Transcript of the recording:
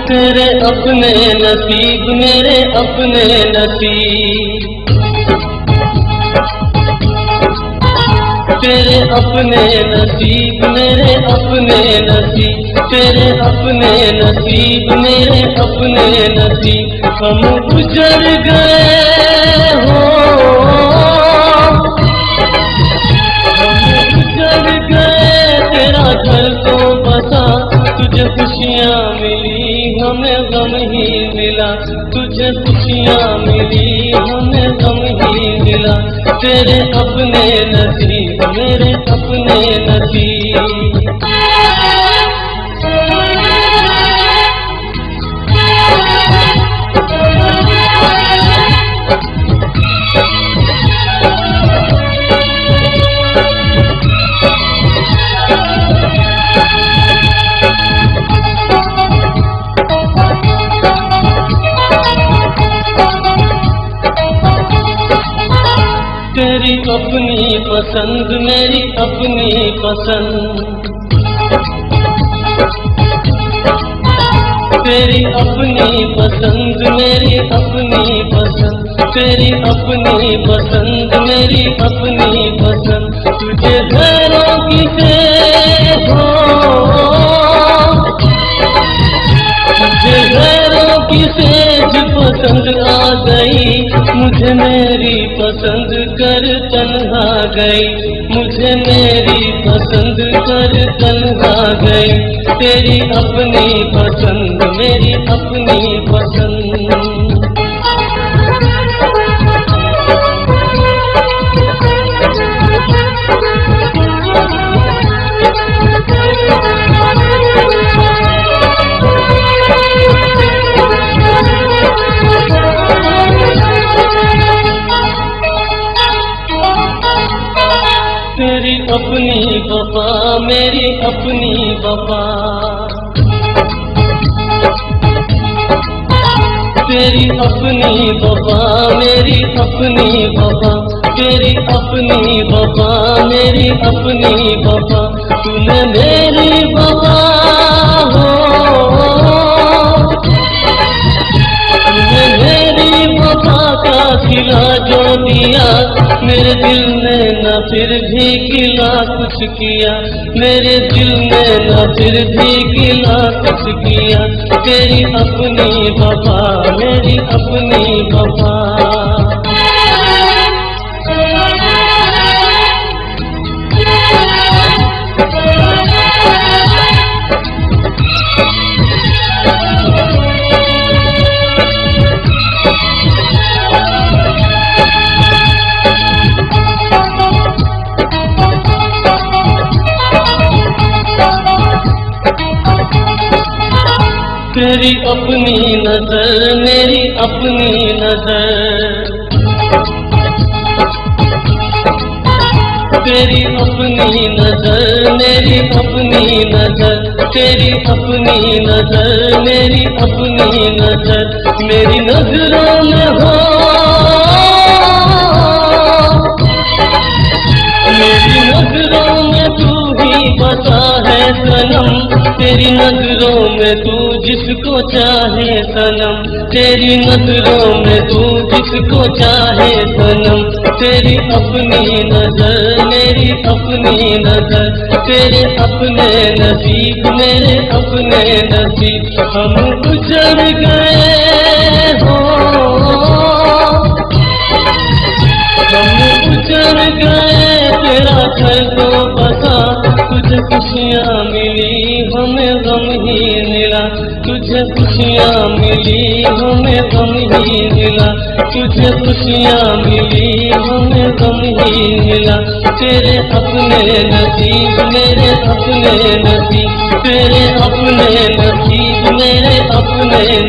तेरे अपने नसीब मेरे अपने नसीब, तेरे अपने नसीब मेरे अपने नसीब, तेरे अपने नसीब मेरे अपने नसीब। हम गुजर गए हो, हम गुजर गए तेरा घर तो बसा, तुझे खुशियाँ मिली हमें गम ही मिला, तुझे खुशियाँ मिली हमें गम ही मिला। तेरे अपने नसीब मेरे अपने नसीब। तेरी अपनी पसंद मेरी अपनी पसंद, तेरी अपनी पसंद मेरी अपनी पसंद, तेरी अपनी पसंद मेरी अपनी पसंद। तुझे घरों की से हो, तुझे घरों की सेज पसंद आ गई, मुझे मेरी पसंद कर तन्हा गई, मुझे मेरी पसंद कर तन्हा गई। तेरी अपनी पसंद मेरी अपनी पसंद। तेरी अपनी वफा मेरी अपनी वफा, तेरी अपनी वफा मेरी अपनी वफा, तेरी अपनी वफा मेरी अपनी वफा। तूने मेरी वफा हो, तूने मेरी वफा का खिला जो दिया, मेरे दिल ने न फिर भी गिला कुछ किया, मेरे दिल ने न फिर भी गिला कुछ किया। तेरी अपनी वफा मेरी अपनी वफा। तेरी अपनी नजर मेरी अपनी नजर, तेरी अपनी नजर मेरी अपनी नजर, तेरी अपनी नजर मेरी अपनी नजर। मेरी नजरों में हो, मेरी नजरों में तू ही बसा है सनम, तेरी नजरों में तू जिसको चाहे सनम, तेरी नजरों में तू जिसको चाहे सनम। तेरी अपनी नजर मेरी अपनी नजर, तेरे अपने नसीब मेरे अपने नसीब। हम गुजर गए हो, हम गुजर गए तेरा घर तो बसा, तुझे खुशियाँ मिली हमें गम ही मिला, तुझे खुशियाँ मिली हमें गम ही मिला, तुझे खुशियाँ मिली हमें गम ही मिला। तेरे अपने नसीब मेरे अपने नसीब, तेरे अपने नसीब मेरे अपने नसीब।